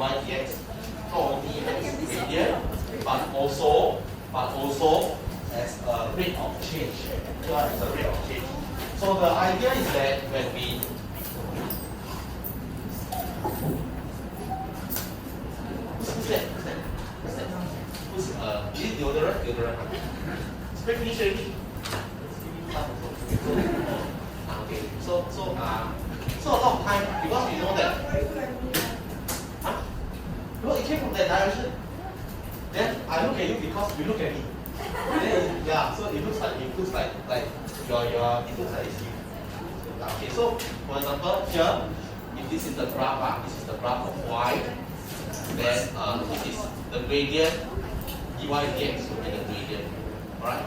dy dx not only as gradient but also as a rate of change. Here is a rate of change. So the idea is that when we what's that? Is it deodorant? Spray finish already? Okay. So a lot of time because we know that no, it came from that direction. Then I look at you because you look at me. Then yeah, so it looks like your it looks like it's you. Okay, so for example here, if this is the graph, this is the graph of y, then this is the gradient dy dx will be the gradient. Alright?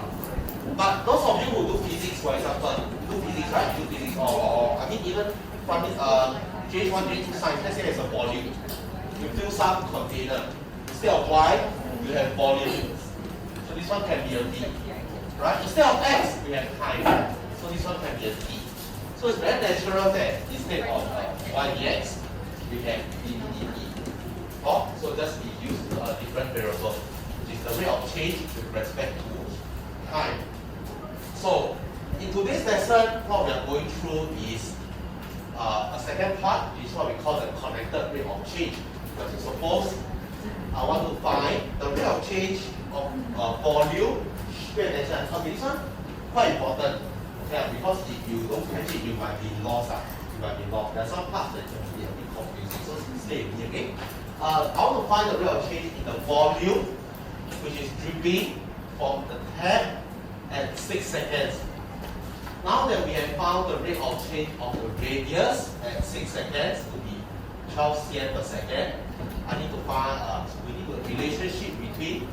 But those of you who do physics, for example, do physics, right? Do physics or I mean even from this JH1, JH2 science, let's say there's a volume. You fill some container. Instead of y, you have volume. So this one can be a v. Right? Instead of x, we have time. So this one can be a t. So it's very natural that instead of y dx, we have d dt. Oh, so just we use a different variable, which is the rate of change with respect to time. So in today's lesson, what we are going through is a second part, which is what we call the connected rate of change. Because suppose I want to find the rate of change of volume. Pay attention. Okay, this one quite important. Okay, because if you don't catch it, you might be lost. You might be lost. There are some parts that can be a bit confusing. So stay with me, okay? I want to find the rate of change in the volume, which is dripping from the tap at 6 seconds. Now that we have found the rate of change of the radius at 6 seconds to be 12 cm per second, I need to find we need a relationship between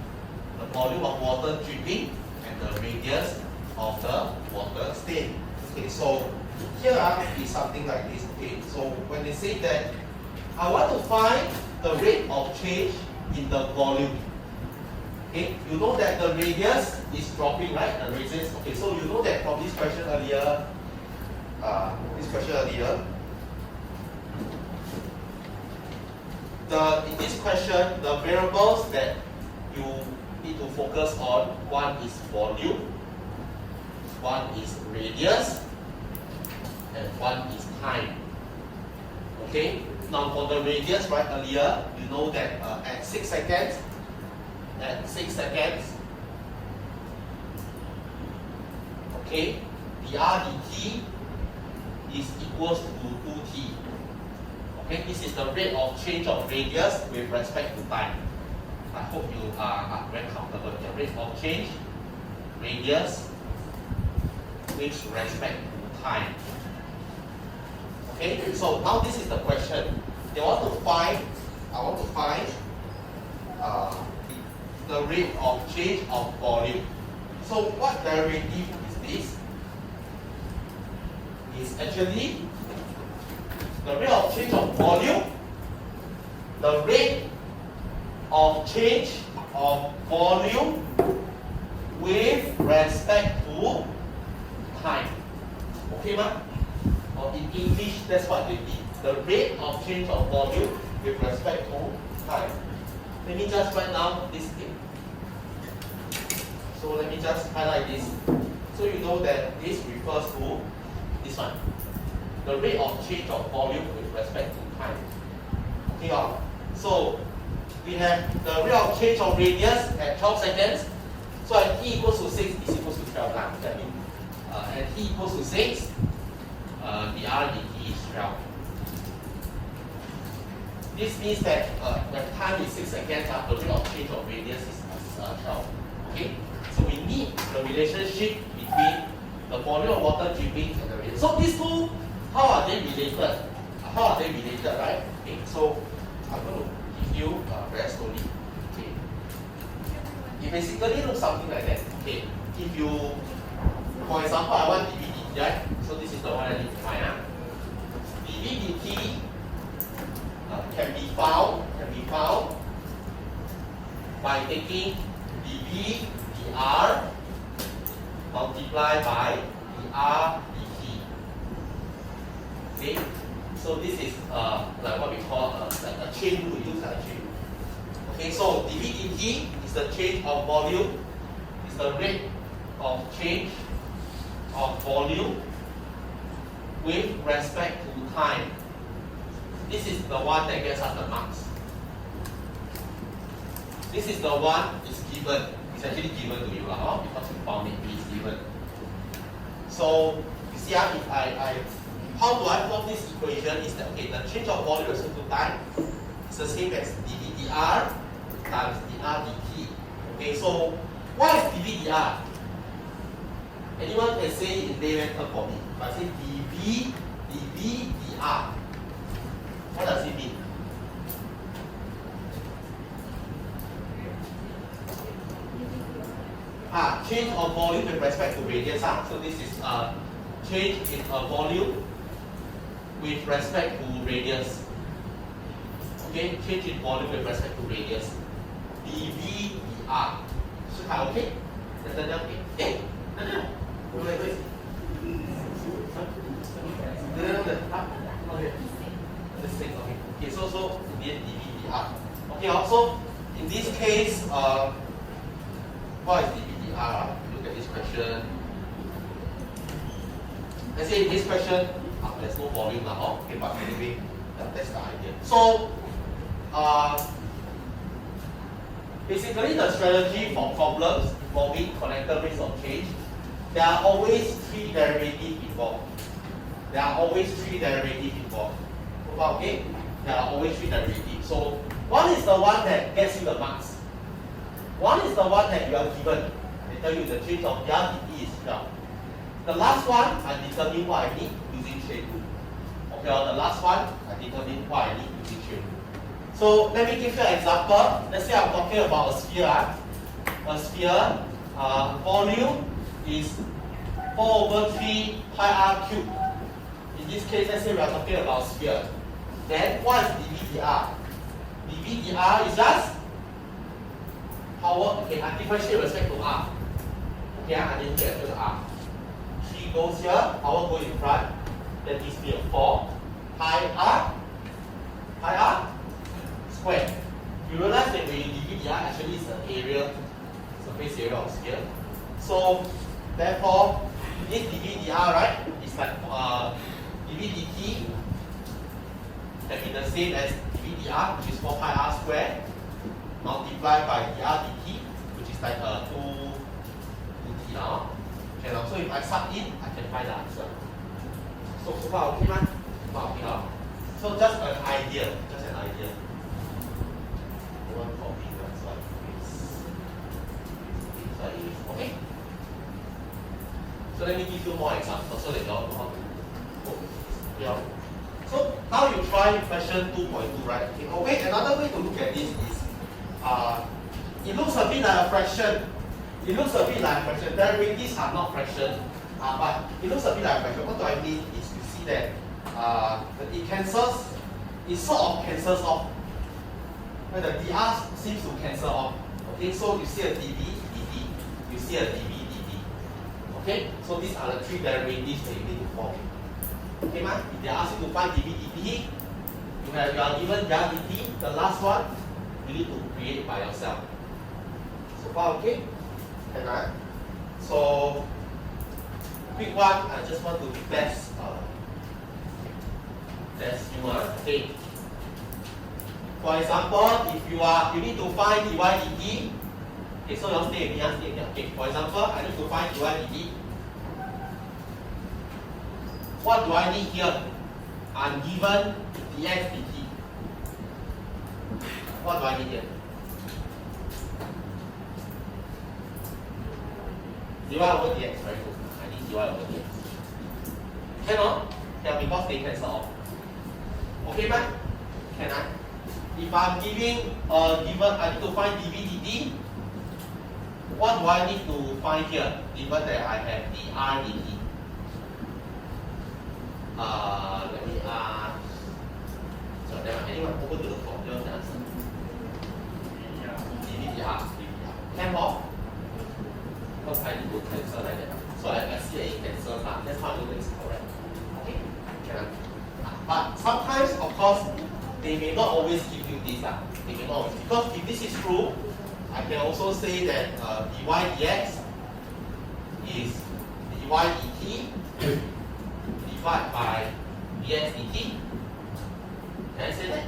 the volume of water dripping and the radius of the water stain. Okay, so here is something like this. Okay, so when they say that I want to find the rate of change in the volume. Okay, you know that the radius is dropping, right? The radius. Okay, so you know that from this question earlier, in this question, the variables that you need to focus on, one is volume, one is radius, and one is time. Okay, now for the radius, right, earlier, you know that at 6 seconds, okay, the dt is equals to 2t. Okay, this is the rate of change of radius with respect to time. I hope you are very comfortable. The rate of change, radius with respect to time. Okay, so now this is the question. I want to find the rate of change of volume. So what derivative is this? It's actually the rate of change of volume, the rate of change of volume with respect to time. Okay, ma? Or in English, that's what they mean. The rate of change of volume with respect to time. Let me just write down this thing. So let me just highlight this. So you know that this refers to this one. The rate of change of volume with respect to time. Okay, so we have the rate of change of radius at 12 seconds. So at t equals to 6 is equals to 12. That means at t equals to 6, the r dt is 12. This means that when time is 6 seconds, the rate of change of radius is 12. Okay, so we need the relationship between the volume of water dripping and the radius. So these two, how are they related? Right? Okay, so I'm going to give you very slowly. Okay, it basically looks something like that. Okay, if you, for example, I want dV dt, right? So this is the one I need to find. dV dt can be found by taking dV dr multiplied by dr dt. Okay, So this is like what we call like a chain rule. We use like a chain rule. Okay, so dV dt is the change of volume. Is the rate of change of volume with respect to time. This is the one that gets us the marks. This is the one is given. It's actually given to you because you found it. It's given. So you see if how do I plot this equation is that okay, the change of volume with respect to time is the same as dV dr times dr dt. Okay, so what is dV dr? Anyone can say it in layman term for me. If I say dV dr, what does it mean? Change of volume with respect to radius. So this is change in volume with respect to radius. Okay, change in volume with respect to radius. dV dr. Is that okay? Is that okay? Okay. Wait. Okay. This thing, okay. Okay, so in the end dV dr. Okay, also in this case, what is dV dr? Look at this question. Let's say in this question, there's no volume now. Okay, but anyway, that's the idea. So, basically the strategy for problems involving connector rates of change, there are always three derivatives involved. Okay? There are always three derivatives. So, one is the one that gets you the marks. One is the one that you are given. They tell you the change of their dt is 12. The last one, I determine what I need using chain rule. Okay, or the last one, I determine what I need using chain rule. So let me give you an example. Let's say I'm talking about a sphere. A sphere, volume is 4/3 pi r cubed. In this case, let's say we are talking about sphere. Then what is dV dr? dV dr is just power. Okay, I differentiate with respect to r. Okay, I need to get to r. 3 goes here, power goes in front. That gives me a 4 pi r squared. You realize that when you dV dr actually is the area, surface area of sphere. So therefore, this dV dr, right, is like dV dt can be the same as dV dr, which is 4 pi r squared, multiplied by dr dt, which is like 2 dt now. Okay, so if I sub in, I can find the answer. So far okay, man? So far okay, huh? So just an idea. One copy, that's what it is. Okay? So let me give you more examples so that you all know how to code. Yeah. So now you try question 2.2, right? Okay, another way to look at this is it looks a bit like a fraction. Derivatives are not fractions, but it looks a bit like a fraction. What do I mean is you see that it sort of cancels off. When the dr seems to cancel off. Okay, so you see a dv dt, you see a dv dt. Okay, so these are the three derivatives that you need to form. Okay, man? If they ask you to find dv dt, you are given dr dt. The last one you need to create by yourself. So far, okay? Can I? So, quick one, I just want to test you. Okay. For example, if you need to find dy dt. Okay, so you stay with me. Okay. For example, I need to find dy dt. What do I need here? I'm given dx dt. What do I need here? dy over dx, very good. I need dy over dx. Cannot? Yeah, because they cancel off. Okay, man? Can I? If I'm given I need to find dv dt, what do I need to find here? Given that I have dr dt. Let me ask. So then anyone over to the formula the answer? dv dr. Can off? Because I need to cancel like that. So I see that it cancels. That's how I know that it's correct. Okay? Can I? But some taking off. Because if this is true, I can also say that dy dx is dy dt divided by dx dt. Can I say that?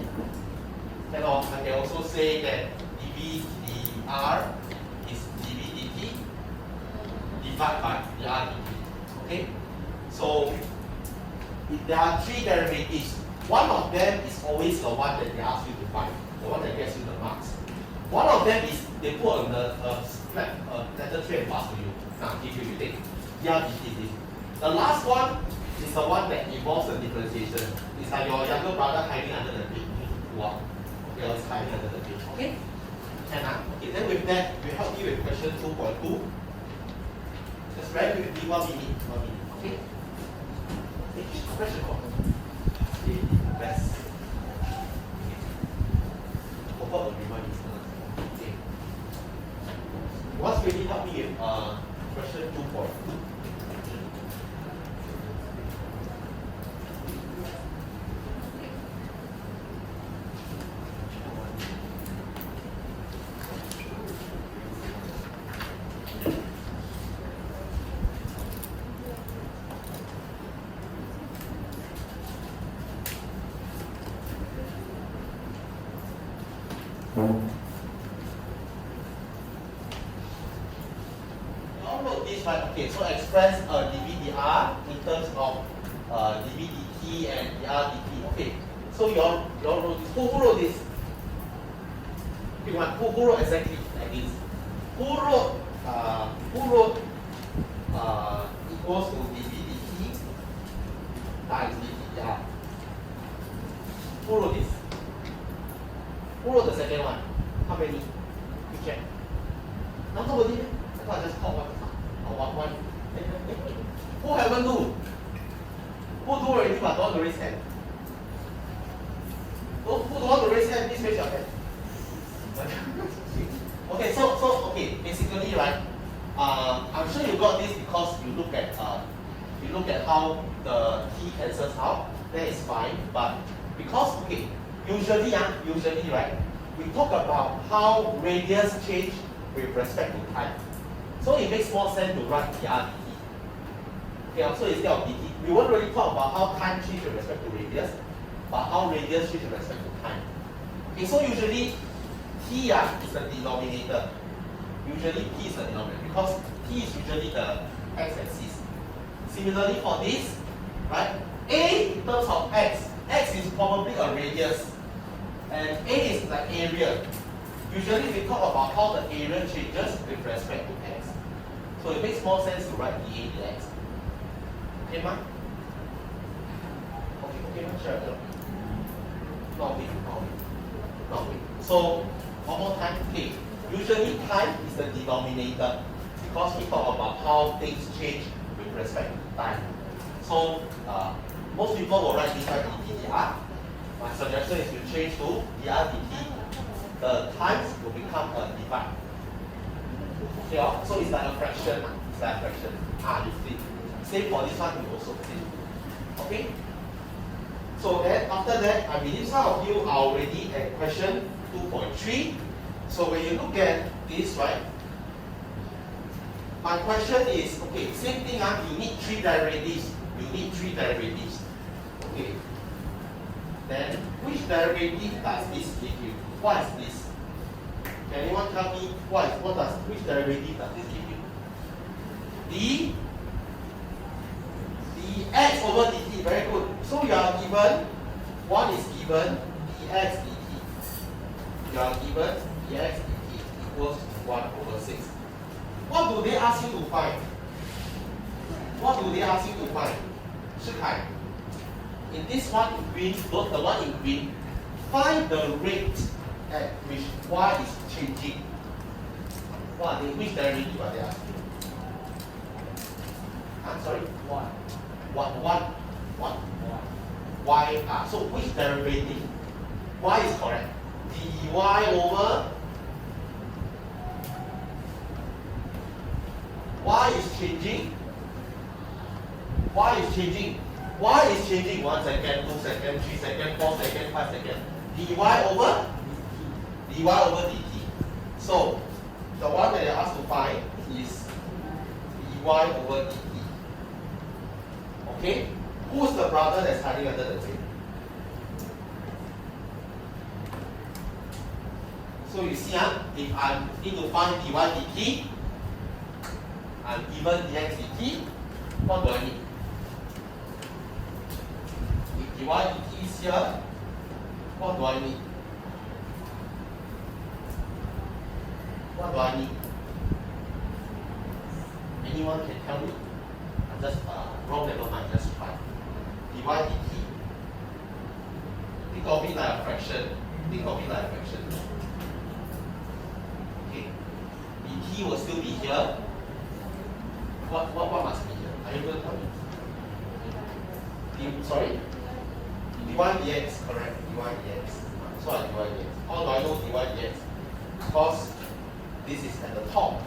And I can also say that dv dr is dv dt divided by dr dt. Okay? So if there are three derivatives, one of them is always the one that they ask you to find, the one that gets you the marks. One of them is they put on the letter 3 and pass to you. Now, if you take dr dt. The last one is the one that involves the differentiation. It's like your younger brother hiding under the bed. Wow. Okay, it's hiding under the bed. Okay? Okay, then with that, we help you with question 2.2. Just very quickly, 1 minute. Okay? Question call. Okay, best. Okay. Forgot to remind you. Okay. What's really help me with question 2.2? Right, okay, so express dv dr in terms of dv dt and dr dt. Okay, so you wrote this. Who wrote this? Okay, who wrote exactly like this? Who wrote equals to dv dt times dv dr? Who wrote this? Who wrote the second one? How many? You check. Not nobody. I thought I just called one. One. Who haven't do? Who do already but don't want to raise hand? Who don't want to raise hand, please raise your hand. Okay, so okay, basically right, I'm sure you got this because you look at how the t cancels out, that is fine, but because okay, usually right, we talk about how radius change with respect to time. So it makes more sense to write dr dt. Okay, so instead of dt, we won't really talk about how time changes with respect to radius, but how radius changes with respect to time. Okay, so usually t is the denominator. Usually t is the denominator because t is usually the x-axis. Similarly for this, right? A in terms of x is probably a radius, and a is like area. Usually we talk about how the area changes with respect to x. So it makes more sense to write dA dx. Okay, ma? Okay, ma? Sure. Not wait. So, one more time. Okay. Usually time is the denominator because we talk about how things change with respect to time. So, most people will write this like dt dr. My suggestion is you change to dr dt. The times will become a divide. Okay, so it's like a fraction. You flip. Same for this one, you also flip. Okay? So then after that, I believe some of you are already at question 2.3. So when you look at this, right? My question is, okay, same thing, you need three derivatives. Okay. Then which derivative does this give you? What is this? Can anyone tell me which derivative does this give you? Dx over dt, very good. So you are given, one is given dx dt. You are given dx dt equals 1 over 6. What do they ask you to find? Shikai. In this one in green, the one in green, find the rate at which y is changing. Which derivative are they asking? I'm sorry, what? Y. So which derivative? Y is correct. dy over y is changing. Y is changing 1 second, 2 seconds, 3 seconds, 4 seconds, 5 seconds. dy over dy over dt. So the one that you're asked to find is dy over dt. Okay? Who's the brother that's hiding under the tree? So you see, if I need to find dy dt, and given dx dt, what do I need? If dy dt is here, what do I need? What do I need? Anyone can tell me? I'm just wrong, never mind, just try. Dy dt. Think of it like a fraction. Think of it like a fraction. Okay. Dt will still be here. What must be here? Are you going to tell me? Sorry? dy dx, correct. Dy dx. So I dy dx. How do I know dy dx? Because this is at the top.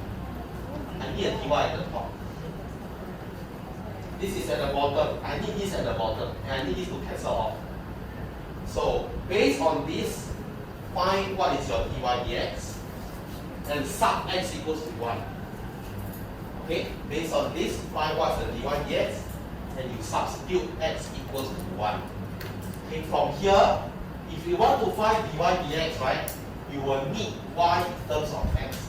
I need a dy at the top. This is at the bottom. I need this at the bottom. And I need this to cancel off. So based on this, find what is your dy dx and sub x equals to 1. Okay, based on this, find what's the dy dx and you substitute x equals to 1. Okay, from here, if you want to find dy dx, right, you will need y in terms of x.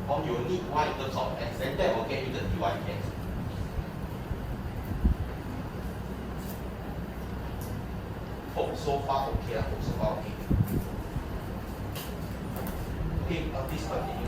Or you will need y in terms of x, then that will get you the dy dx. Hope so far okay. Hope so far okay. Okay, please continue.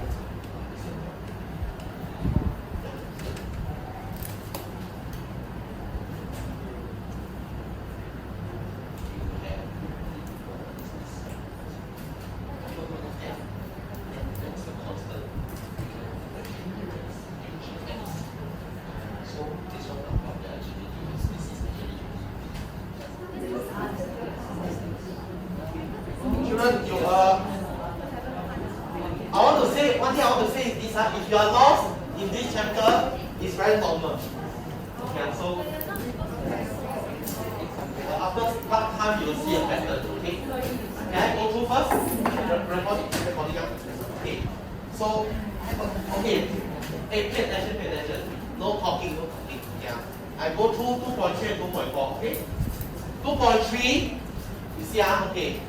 If you are lost in this chapter, it's very normal. Okay, so after some time you will see a pattern. Okay, can I go through first? Recording up. Okay, so okay, hey, pay attention. No talking. Yeah, I go through 2.3 and 2.4. Okay, 2.3. You see, okay.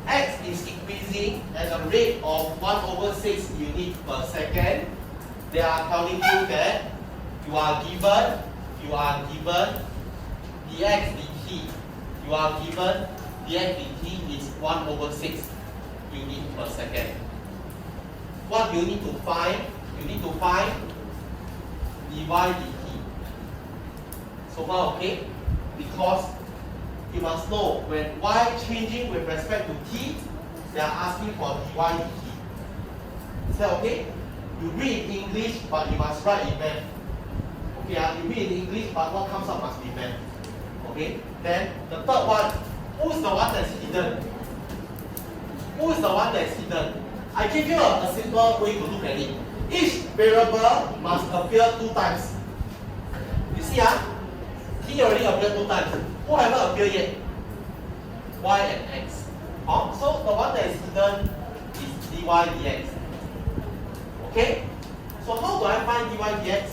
X is increasing at a rate of 1/6 unit per second. They are telling you that you are given dx dt. You are given dx dt is 1/6 unit per second. What do you need to find? You need to find dy dt. So far okay? Because you must know when y changing with respect to t, they are asking for dy dt. Is that okay? You read in English, but you must write in math. Okay, you read in English, but what comes up must be math. Okay? Then the third one, who is the one that's hidden? Who is the one that's hidden? I give you a simple way to look at it. Each variable must appear 2 times. You see, t already appeared 2 times. Who haven't appeared yet? Y and x. So the one that is hidden is dy dx. Okay? So how do I find dy dx?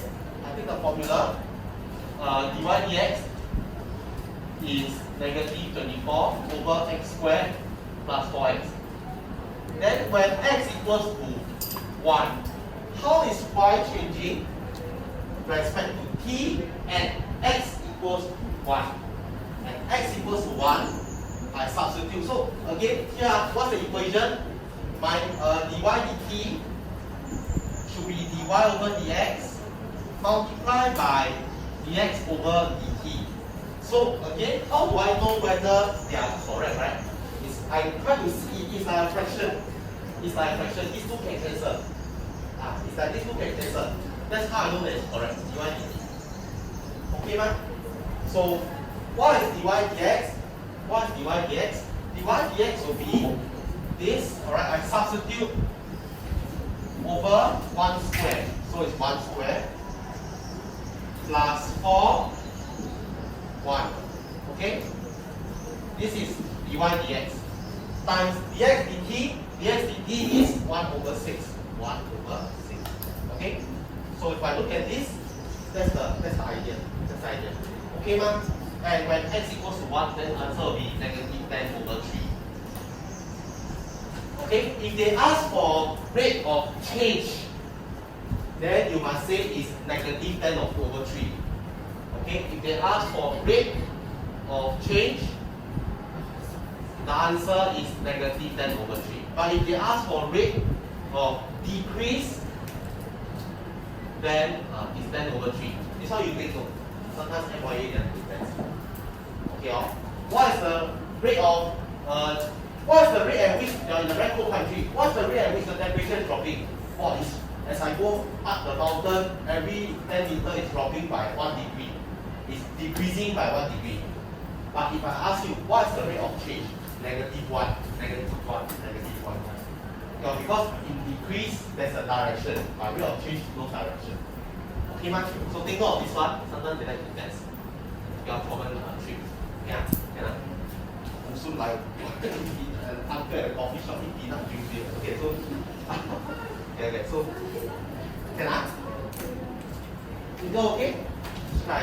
I think the formula dy dx is negative 24 over x squared plus 4x. Then when x equals to 1, how is y changing with respect to t and x equals to 1? And x equals to 1, I substitute. So again, here, what's the equation? My dy dt should be dy over dx multiplied by dx over dt. So again, how do I know whether they are correct, right? I try to see, it's like a fraction. It's like a fraction. These two can cancel. It's like these two can cancel. That's how I know that it's correct. dy dt. Okay, man? So what is dy dx? What is dy dx? dy dx will be this, alright, I substitute over 1 square. So it's 1 square plus 4, 1. Okay? This is dy dx times dx dt density is 1 over 6. 1 over 6. Okay? So if I look at this, that's the idea. That's the idea. Okay, ma? And when x equals to 1, then answer will be negative 10 over 3. Okay? If they ask for rate of change, then you must say is negative 10 over 3. Okay? If they ask for rate of change, the answer is negative 10 over 3. But if they ask for rate of decrease, then it's 10 over 3. This is how you take note. Sometimes MYA then depends. Okay, what is the rate of what is the rate at which you're in the very cold country? What's the rate at which the temperature is dropping? Oh, as I go up the mountain, every 10 meters is dropping by 1 degree. It's decreasing by 1 degree. But if I ask you, what is the rate of change? Negative 1, negative 1, negative 1. Okay, because in decrease, there's a direction. But rate of change, no direction. Okay, man? So think of this one. Sometimes they like to test. Your common trick. Yeah? Yeah? Also like an uncle at a coffee shop eat peanut drink beer. Okay, so okay, so can I? Is it okay? Try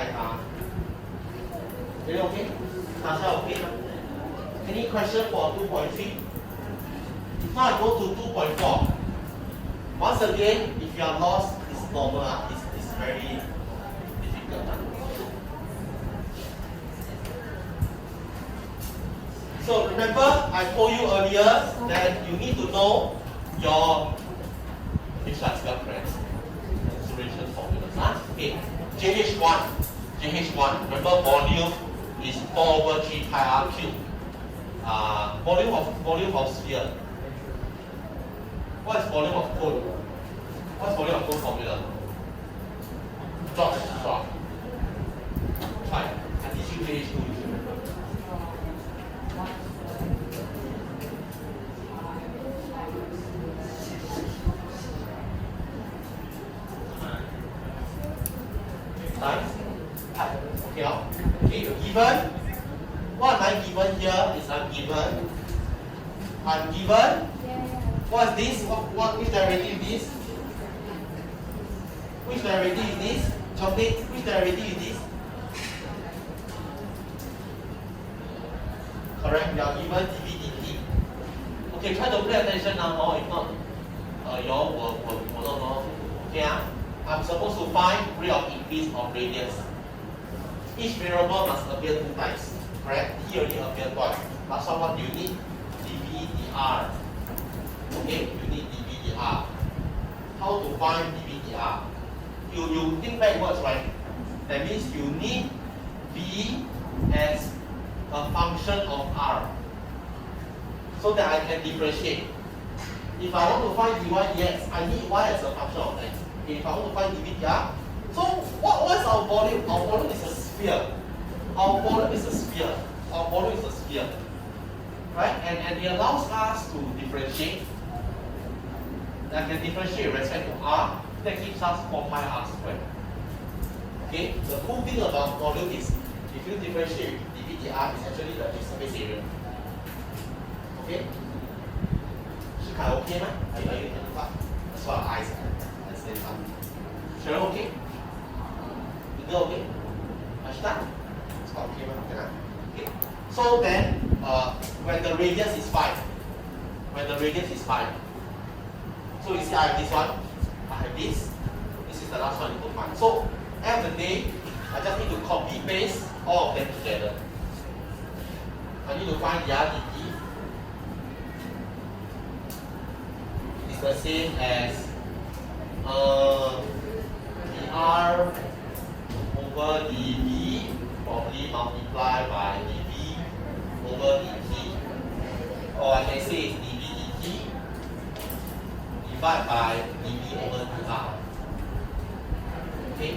is it okay? Tasha okay? Any question for 2.3? If not, I go to 2.4. Once again, if you are lost, it's normal. It's very difficult. So remember, I told you earlier that you need to know your consideration formulas. Okay, JH1. Remember, volume is 4 over 3 pi r cubed. Volume of sphere. What is volume of cone? What's volume of cone formula? Drop. Try. I teach you JH2. You should remember. Times. Okay, okay, given. What am I given here is I'm given. What is this? Which derivative is this? Which derivative is this? Chocolate, which derivative is this? Correct, you are given dv dt. Okay, try to pay attention now, or if not, you all will not know. Okay, I'm supposed to find rate of increase of radius. Each variable must appear 2 times. Correct? T already appeared twice. But someone you need dv dr. Okay, you need dv dr. How to find dv dr? You think backwards, right? That means you need v as a function of r, so that I can differentiate. If I want to find dy dx, I need y as a function of x. Okay, if I want to find dv dr, so what is our volume? Our volume is a sphere. Our volume is a sphere. Right? And it allows us to differentiate. I can differentiate with respect to r. That gives us 4 pi r squared. Okay? The cool thing about volume is if you differentiate dv dr, is actually the surface area. Okay? Shika okay, man? Are you in the back? That's what our eyes at the same time. Sharon okay? You okay? Ashita? It's called okay, man? Okay. So then, when the radius is 5, so you see I have this one, I have this is the last one you need to find. So, end of the day, I just need to copy paste all of them together. I need to find the dt. It's the same as dr over dv, probably multiply by dv over dt. Or I can say it's dv dt divided by dv over dr. Okay?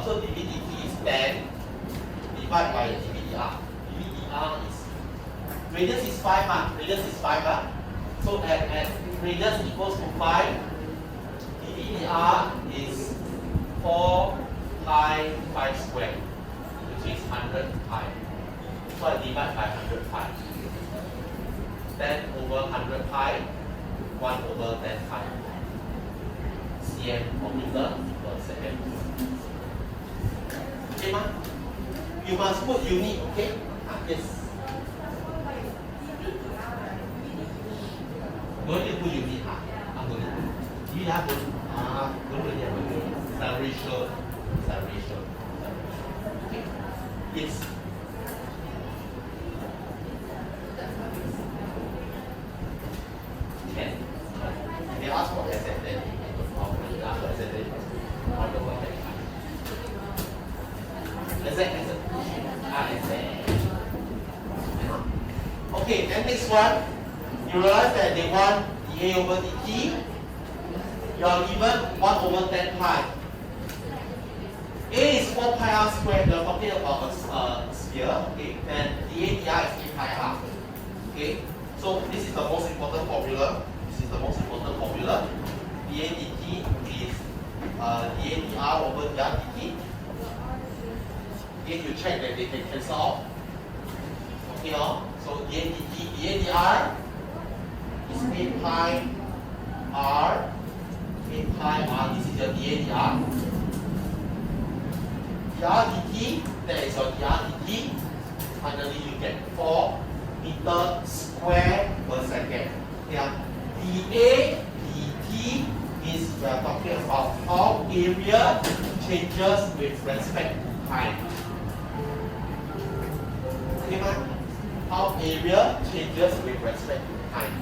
So dv dt is 10 divided by dv dr. dv dr is, radius is 5, so at radius equals to 5, dv dr is 4 pi 5 squared, which is 100 pi. So I divide by 100 pi. 10 over 100 pi, 1 over 10 pi. cm per meter per second. Okay, ma? You must put unit, okay? Yes. Don't need to put unit, don't need. You have to don't really have to. It's a ratio. It's a ratio. Okay. Yes. Ten. They ask for asset then. Okay, then next one, you realize that they want dA over dt. You are given 1 over 10 pi. A is 4 pi r squared. We are talking about a sphere. Okay, then dA dr is 3 pi r. Okay, so this is the most important formula. This is the most important formula. dA dt is dA dr over dr dt. Again, you check that they can cancel off. Okay, so dA dt, dA dr is 8 pi r. 8 pi r, this is your dA dr. dr dt, that is your dr dt. Finally, you get 4 meter square per second. Yeah. dA dt is we are talking about how area changes with respect to time. Okay, man? How area changes with respect to time.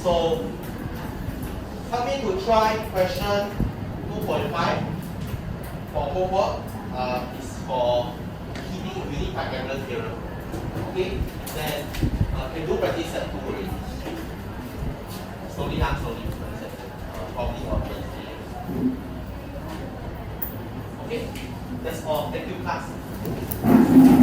So, coming to try question 2.5 for homework is for keeping unit bicameral theorem. Okay, then can do practice at 2 already. Slowly, slowly. Probably on Wednesday. Okay, that's all. Thank you, class.